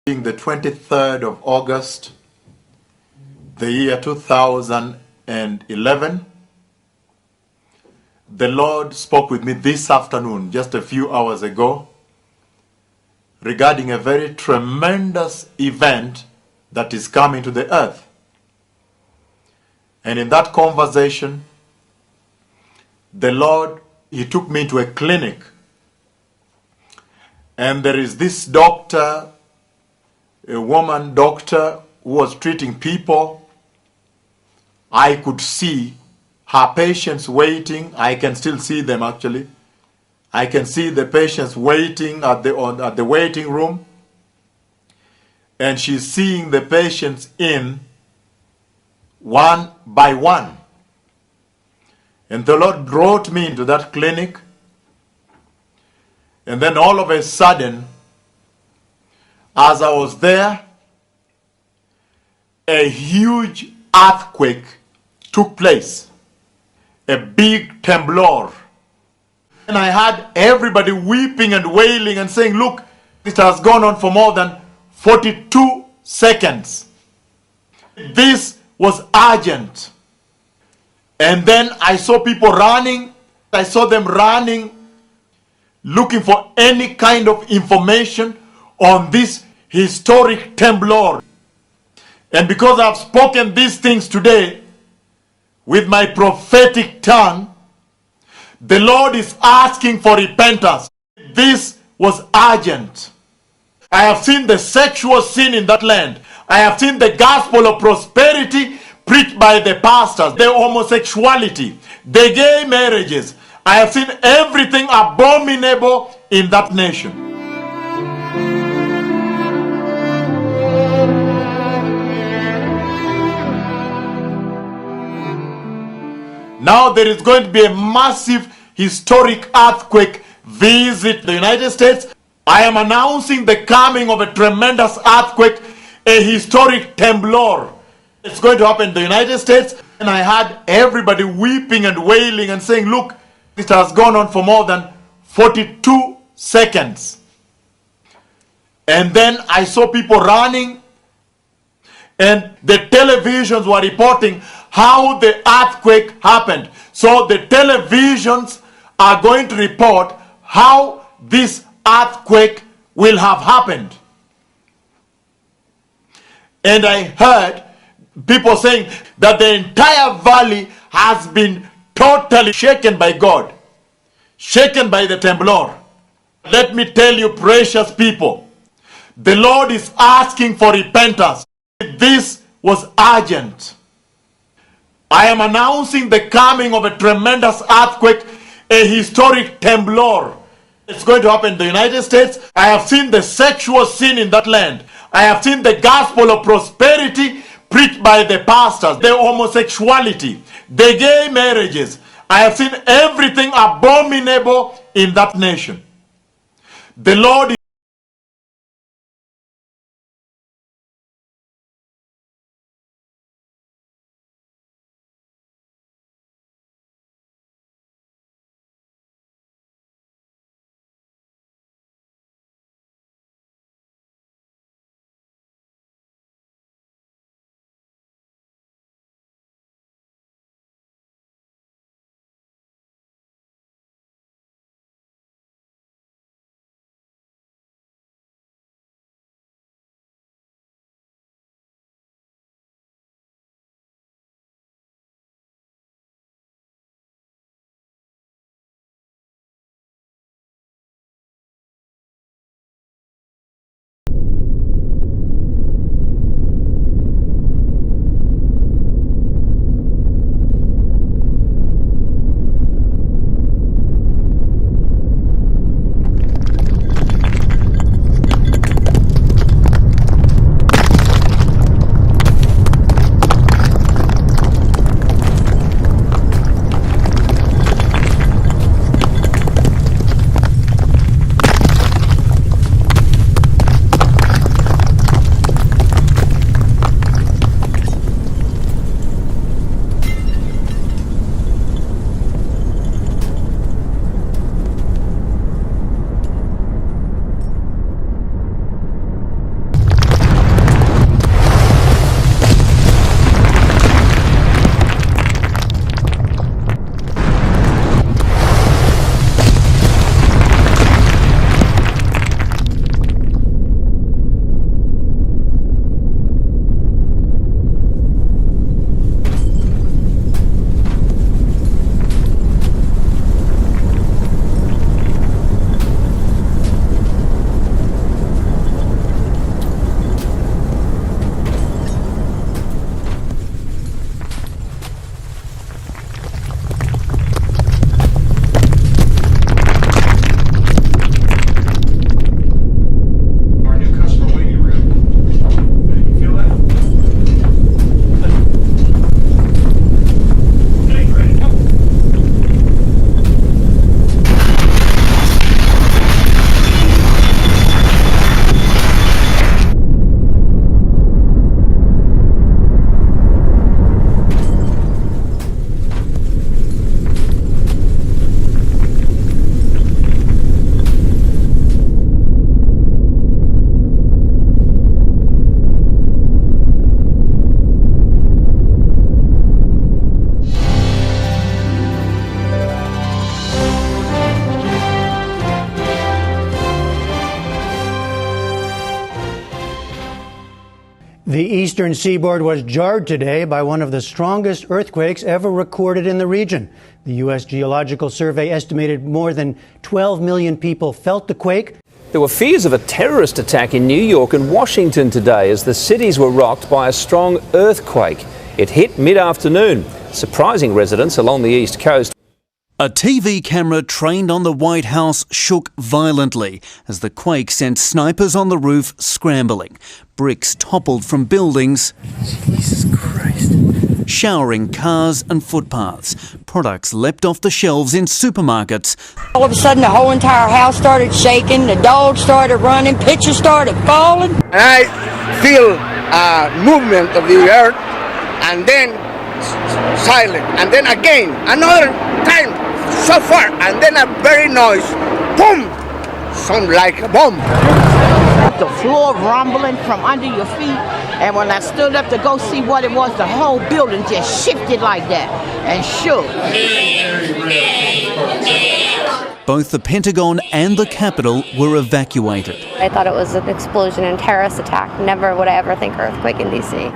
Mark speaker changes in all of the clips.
Speaker 1: Being the 23rd of August, the year 2011, the Lord spoke with me this afternoon, just a few hours ago, regarding a very tremendous event that is coming to the earth. And in that conversation, the Lord, He took me to a clinic. And there is this doctor, a woman doctor who was treating people. I could see her patients waiting. I can still see them actually. I can see the patients waiting at the waiting room. And she's seeing the patients in one by one. And the Lord brought me into that clinic. And then all of a sudden, as I was there, a huge earthquake took place. A big temblor. And I had everybody weeping and wailing and saying, look, it has gone on for more than 42 seconds. This was urgent. And then I saw people running. I saw them running, looking for any kind of information on this historic temblor. And because I've spoken these things today with my prophetic tongue, the Lord is asking for repentance. This was urgent. I have seen the sexual sin in that land. I have seen the gospel of prosperity preached by the pastors, the homosexuality, the gay marriages. I have seen everything abominable in that nation. Now there is going to be a massive historic earthquake visit the United States. I am announcing the coming of a tremendous earthquake, a historic temblor. It's going to happen in the United States. And I had everybody weeping and wailing and saying, look, it has gone on for more than 42 seconds. And then I saw people running, and the televisions were reporting how the earthquake happened. So the televisions are going to report how this earthquake will have happened. And I heard people saying that the entire valley has been totally shaken by God, shaken by the temblor. Let me tell you, precious people, the Lord is asking for repentance. This was urgent. I am announcing the coming of a tremendous earthquake, a historic temblor. It's going to happen in the United States. I have seen the sexual sin in that land. I have seen the gospel of prosperity preached by the pastors, the homosexuality, the gay marriages. I have seen everything abominable in that nation. The Lord
Speaker 2: The eastern seaboard was jarred today by one of the strongest earthquakes ever recorded in the region. The U.S. Geological Survey estimated more than 12 million people felt the quake.
Speaker 3: There were fears of a terrorist attack in New York and Washington today as the cities were rocked by a strong earthquake. It hit mid-afternoon, surprising residents along the East Coast.
Speaker 4: A TV camera trained on the White House shook violently as the quake sent snipers on the roof scrambling. Bricks toppled from buildings, Jesus Christ, showering cars and footpaths. Products leapt off the shelves in supermarkets.
Speaker 5: All of a sudden, the whole entire house started shaking, the dogs started running, pictures started falling.
Speaker 6: And I feel a movement of the earth, and then silent, and then again, another time, so far, and then a very noise, boom, sound like a bomb.
Speaker 7: The floor rumbling from under your feet, and when I stood up to go see what it was, the whole building just shifted like that and shook.
Speaker 4: Both the Pentagon and the Capitol were evacuated.
Speaker 8: I thought it was an explosion and terrorist attack. Never would I ever think earthquake in D.C.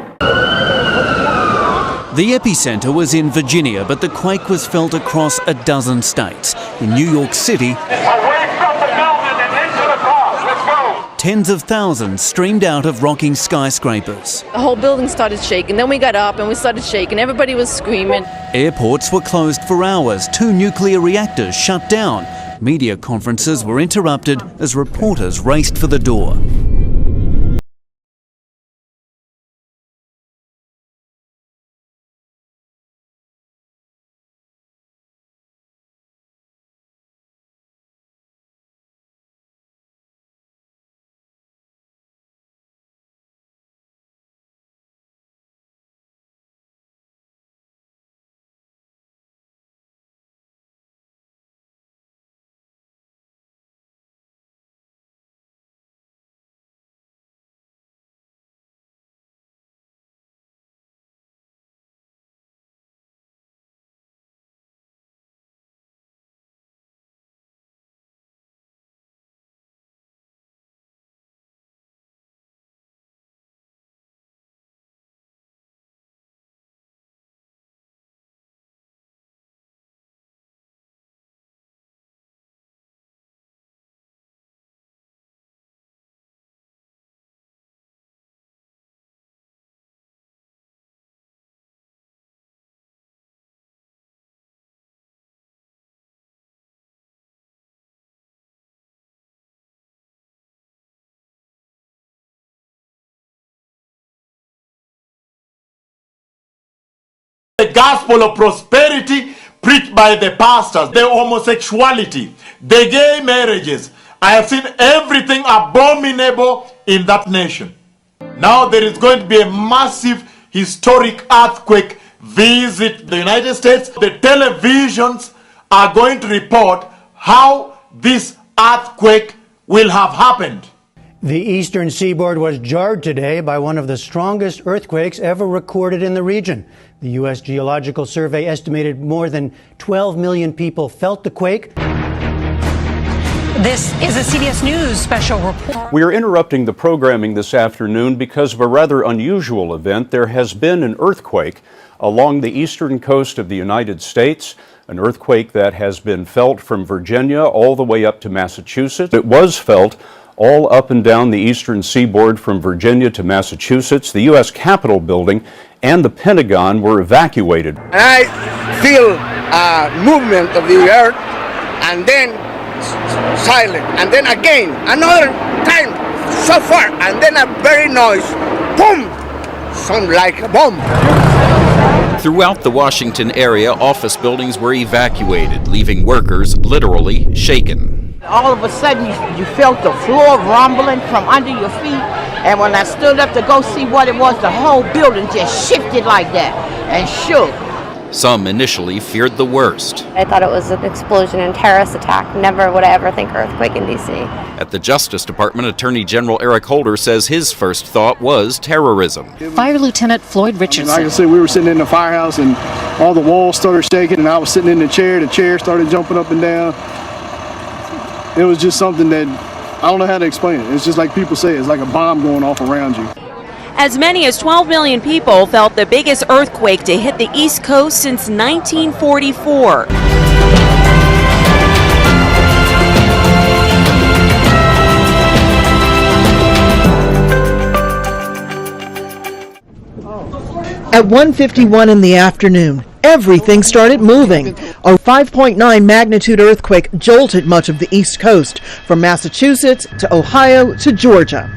Speaker 4: The epicenter was in Virginia, but the quake was felt across a dozen states. In New York City, tens of thousands streamed out of rocking skyscrapers.
Speaker 9: The whole building started shaking. Then we got up and we started shaking. Everybody was screaming.
Speaker 4: Airports were closed for hours. 2 nuclear reactors shut down. Media conferences were interrupted as reporters raced for the door.
Speaker 1: The gospel of prosperity preached by the pastors, the homosexuality, the gay marriages. I have seen everything abominable in that nation. Now there is going to be a massive historic earthquake visit the United States. The televisions are going to report how this earthquake will have happened.
Speaker 2: The eastern seaboard was jarred today by one of the strongest earthquakes ever recorded in the region. The U.S. Geological Survey estimated more than 12 million people felt the quake.
Speaker 10: This is a CBS News special report.
Speaker 11: We are interrupting the programming this afternoon because of a rather unusual event. There has been an earthquake along the eastern coast of the United States, an earthquake that has been felt from Virginia all the way up to Massachusetts. It was felt all up and down the eastern seaboard from Virginia to Massachusetts. The U.S. Capitol building and the Pentagon were evacuated.
Speaker 6: And I feel a movement of the earth, and then silent, and then again, another time, so far, and then a very noise, boom, sound like a bomb.
Speaker 12: Throughout the Washington area, office buildings were evacuated, leaving workers literally shaken.
Speaker 7: All of a sudden, you felt the floor rumbling from under your feet, and when I stood up to go see what it was, the whole building just shifted like that and shook.
Speaker 12: Some initially feared the worst.
Speaker 8: I thought it was an explosion and terrorist attack. Never would I ever think earthquake in D.C.
Speaker 12: At the Justice Department, Attorney General Eric Holder says his first thought was terrorism.
Speaker 10: Fire Lieutenant Floyd Richardson.
Speaker 13: Like I said, we were sitting in the firehouse and all the walls started shaking, and I was sitting in the chair started jumping up and down. It was just something that I don't know how to explain it. It's just like people say, it's like a bomb going off around you.
Speaker 14: As many as 12 million people felt the biggest earthquake to hit the East Coast since 1944.
Speaker 15: At 1:51 in the afternoon, everything started moving. A 5.9 magnitude earthquake jolted much of the East Coast, from Massachusetts to Ohio to Georgia.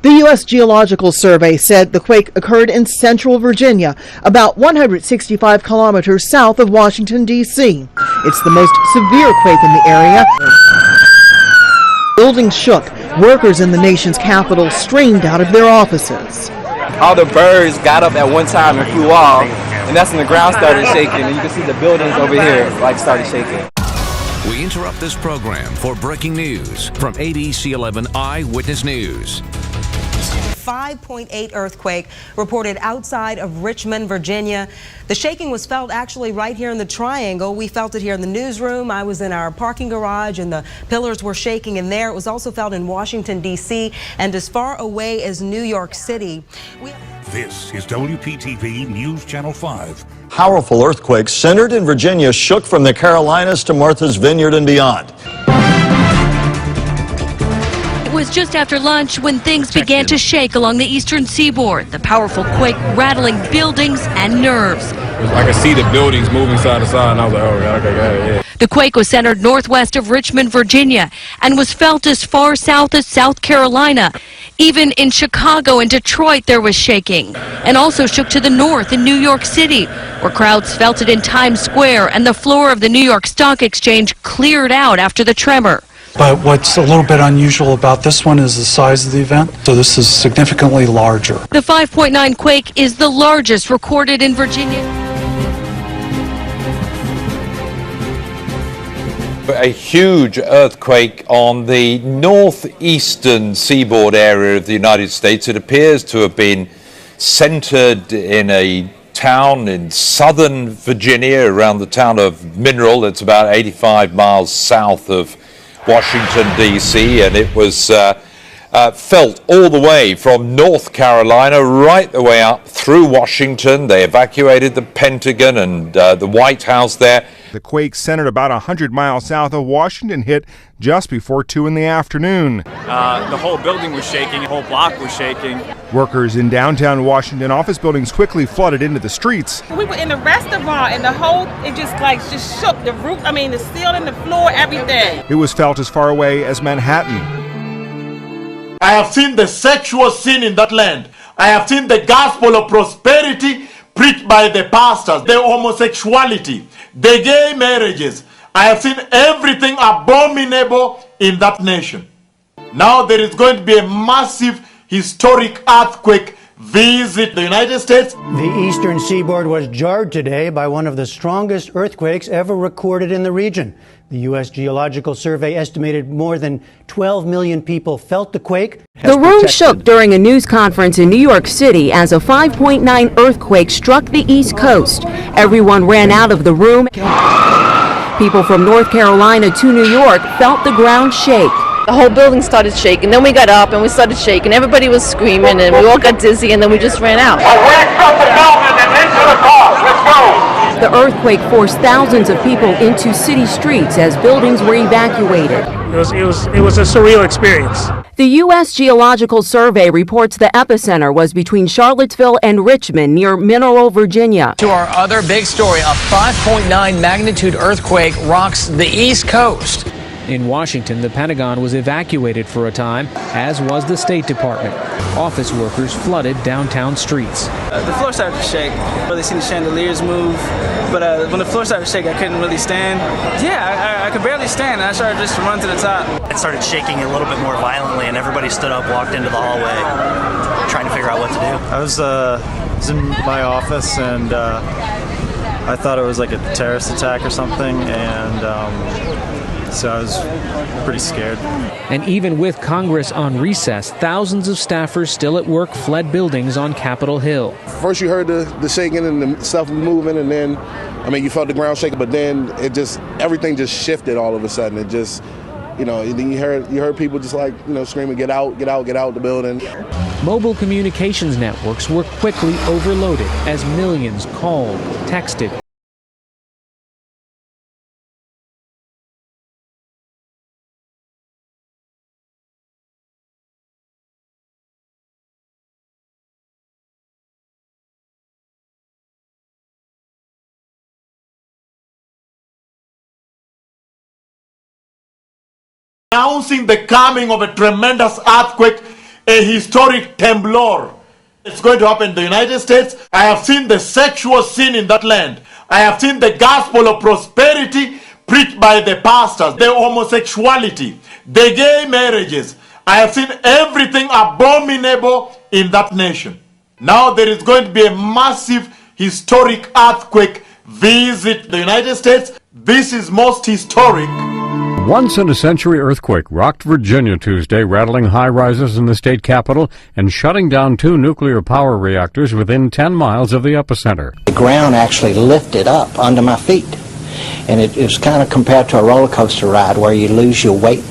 Speaker 15: The U.S. Geological Survey said the quake occurred in central Virginia, about 165 kilometers south of Washington, D.C. It's the most severe quake in the area. Buildings shook. Workers in the nation's capital streamed out of their offices.
Speaker 16: All the birds got up at one time and flew off, and that's when the ground started shaking, and you can see the buildings over here started shaking.
Speaker 17: We interrupt this program for breaking news from ABC 11 Eyewitness News.
Speaker 18: 5.8 earthquake reported outside of Richmond, Virginia. The shaking was felt actually right here in the Triangle. We felt it here in the newsroom. I was in our parking garage and the pillars were shaking in there. It was also felt in Washington, D.C. and as far away as New York City.
Speaker 19: This is WPTV News Channel 5.
Speaker 20: Powerful earthquakes centered in Virginia shook from the Carolinas to Martha's Vineyard and beyond.
Speaker 21: It was just after lunch when things began to shake along the eastern seaboard, the powerful quake rattling buildings and nerves.
Speaker 22: I could see the buildings moving side to side, and I was like, oh, okay.
Speaker 21: The quake was centered northwest of Richmond, Virginia, and was felt as far south as South Carolina. Even in Chicago and Detroit, there was shaking, and also shook to the north in New York City, where crowds felt it in Times Square, and the floor of the New York Stock Exchange cleared out after the tremor.
Speaker 23: But what's a little bit unusual about this one is the size of the event. So this is significantly larger.
Speaker 21: The 5.9 quake is the largest recorded in Virginia.
Speaker 24: A huge earthquake on the northeastern seaboard area of the United States. It appears to have been centered in a town in southern Virginia, around the town of Mineral. It's about 85 miles south of Washington, D.C., and it was felt all the way from North Carolina right the way up through Washington. They evacuated the Pentagon and the White House there.
Speaker 25: The quake centered about 100 miles south of Washington, hit just before 2 in the afternoon.
Speaker 22: The whole building was shaking, the whole block was shaking.
Speaker 25: Workers in downtown Washington office buildings quickly flooded into the streets.
Speaker 26: We were in the restaurant and the whole, it just shook. The roof, the ceiling, the floor, everything.
Speaker 25: It was felt as far away as Manhattan.
Speaker 1: I have seen the sexual sin in that land. I have seen the gospel of prosperity preached by the pastors, the homosexuality, the gay marriages. I have seen everything abominable in that nation. Now there is going to be a massive historic earthquake visit the United States.
Speaker 2: The eastern seaboard was jarred today by one of the strongest earthquakes ever recorded in the region. The U.S. Geological Survey estimated more than 12 million people felt the quake.
Speaker 14: The room shook during a news conference in New York City as a 5.9 earthquake struck the East Coast. Everyone ran out of the room. People from North Carolina to New York felt the ground shake.
Speaker 9: The whole building started shaking. Then we got up and we started shaking. Everybody was screaming and we all got dizzy and then we just ran out.
Speaker 14: The earthquake forced thousands of people into city streets as buildings were evacuated.
Speaker 27: It was a surreal experience.
Speaker 14: The U.S. Geological Survey reports the epicenter was between Charlottesville and Richmond near Mineral, Virginia.
Speaker 28: To our other big story, a 5.9 magnitude earthquake rocks the East Coast.
Speaker 29: In Washington, the Pentagon was evacuated for a time, as was the State Department. Office workers flooded downtown streets.
Speaker 30: The floor started to shake. I really seen the chandeliers move, but when the floor started to shake, I couldn't really stand. Yeah, I could barely stand. I started just to run to the top.
Speaker 31: It started shaking a little bit more violently, and everybody stood up, walked into the hallway, trying to figure out what to do.
Speaker 32: I was in my office, and I thought it was like a terrorist attack or something, and so I was pretty scared.
Speaker 29: And even with Congress on recess, thousands of staffers still at work fled buildings on Capitol Hill.
Speaker 33: First you heard the shaking and the stuff moving, and then, you felt the ground shaking, but then everything just shifted all of a sudden. It just, and then you heard people just screaming, get out the building.
Speaker 29: Mobile communications networks were quickly overloaded as millions called, texted,
Speaker 1: announcing the coming of a tremendous earthquake, a historic temblor. It's going to happen in the United States. I have seen the sexual sin in that land. I have seen the gospel of prosperity preached by the pastors, the homosexuality, the gay marriages. I have seen everything abominable in that nation. Now there is going to be a massive historic earthquake visit the United States. This is most historic.
Speaker 3: Once-in-a-century earthquake rocked Virginia Tuesday, rattling high-rises in the state capital and shutting down 2 nuclear power reactors within 10 miles of the epicenter.
Speaker 4: The ground actually lifted up under my feet, and it was kind of compared to a roller coaster ride where you lose your weight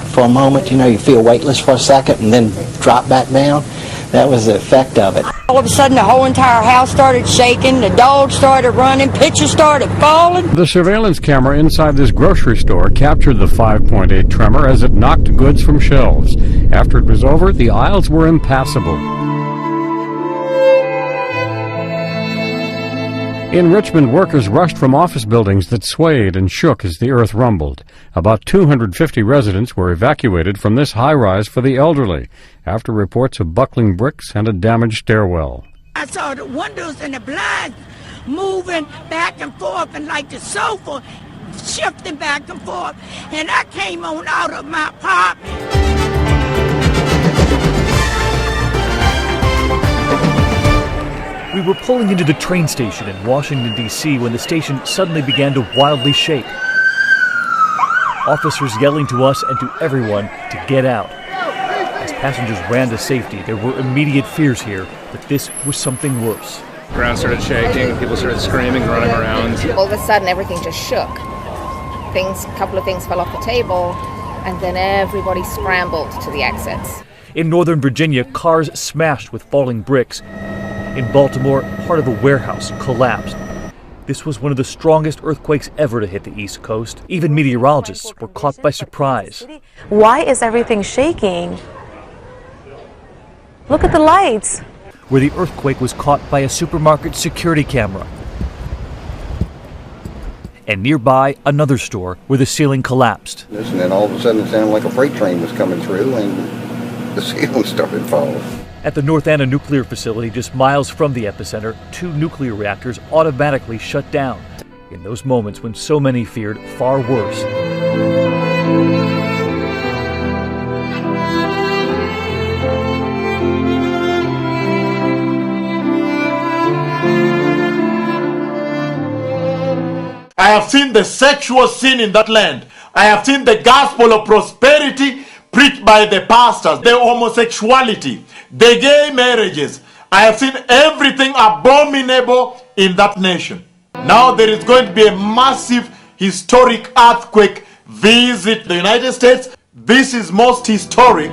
Speaker 4: for a moment. You know, you feel weightless for a second and then drop back down. That was the effect of it.
Speaker 5: All of a sudden, the whole entire house started shaking, the dogs started running, pictures started falling.
Speaker 3: The surveillance camera inside this grocery store captured the 5.8 tremor as it knocked goods from shelves. After it was over, the aisles were impassable. In Richmond, workers rushed from office buildings that swayed and shook as the earth rumbled. About 250 residents were evacuated from this high-rise for the elderly after reports of buckling bricks and a damaged stairwell.
Speaker 5: I saw the windows and the blinds moving back and forth, and like the sofa shifting back and forth, and I came on out of my apartment.
Speaker 6: We were pulling into the train station in Washington, D.C. when the station suddenly began to wildly shake. Officers yelling to us and to everyone to get out. As passengers ran to safety, there were immediate fears here that this was something worse.
Speaker 22: The ground started shaking, people started screaming, running around.
Speaker 7: All of a sudden, everything just shook. A couple of things fell off the table, and then everybody scrambled to the exits.
Speaker 6: In Northern Virginia, cars smashed with falling bricks. In Baltimore, part of a warehouse collapsed. This was one of the strongest earthquakes ever to hit the East Coast. Even meteorologists were caught by surprise.
Speaker 8: Why is everything shaking? Look at the lights.
Speaker 6: Where the earthquake was caught by a supermarket security camera. And nearby, another store where the ceiling collapsed.
Speaker 10: And then all of a sudden it sounded like a freight train was coming through and the ceiling started falling.
Speaker 6: At the North Anna nuclear facility, just miles from the epicenter, 2 nuclear reactors automatically shut down. In those moments when so many feared far worse.
Speaker 1: I have seen the sexual sin in that land. I have seen the gospel of prosperity preached by the pastors, the homosexuality, the gay marriages. I have seen everything abominable in that nation. Now there is going to be a massive historic earthquake visit the United States. This is most historic.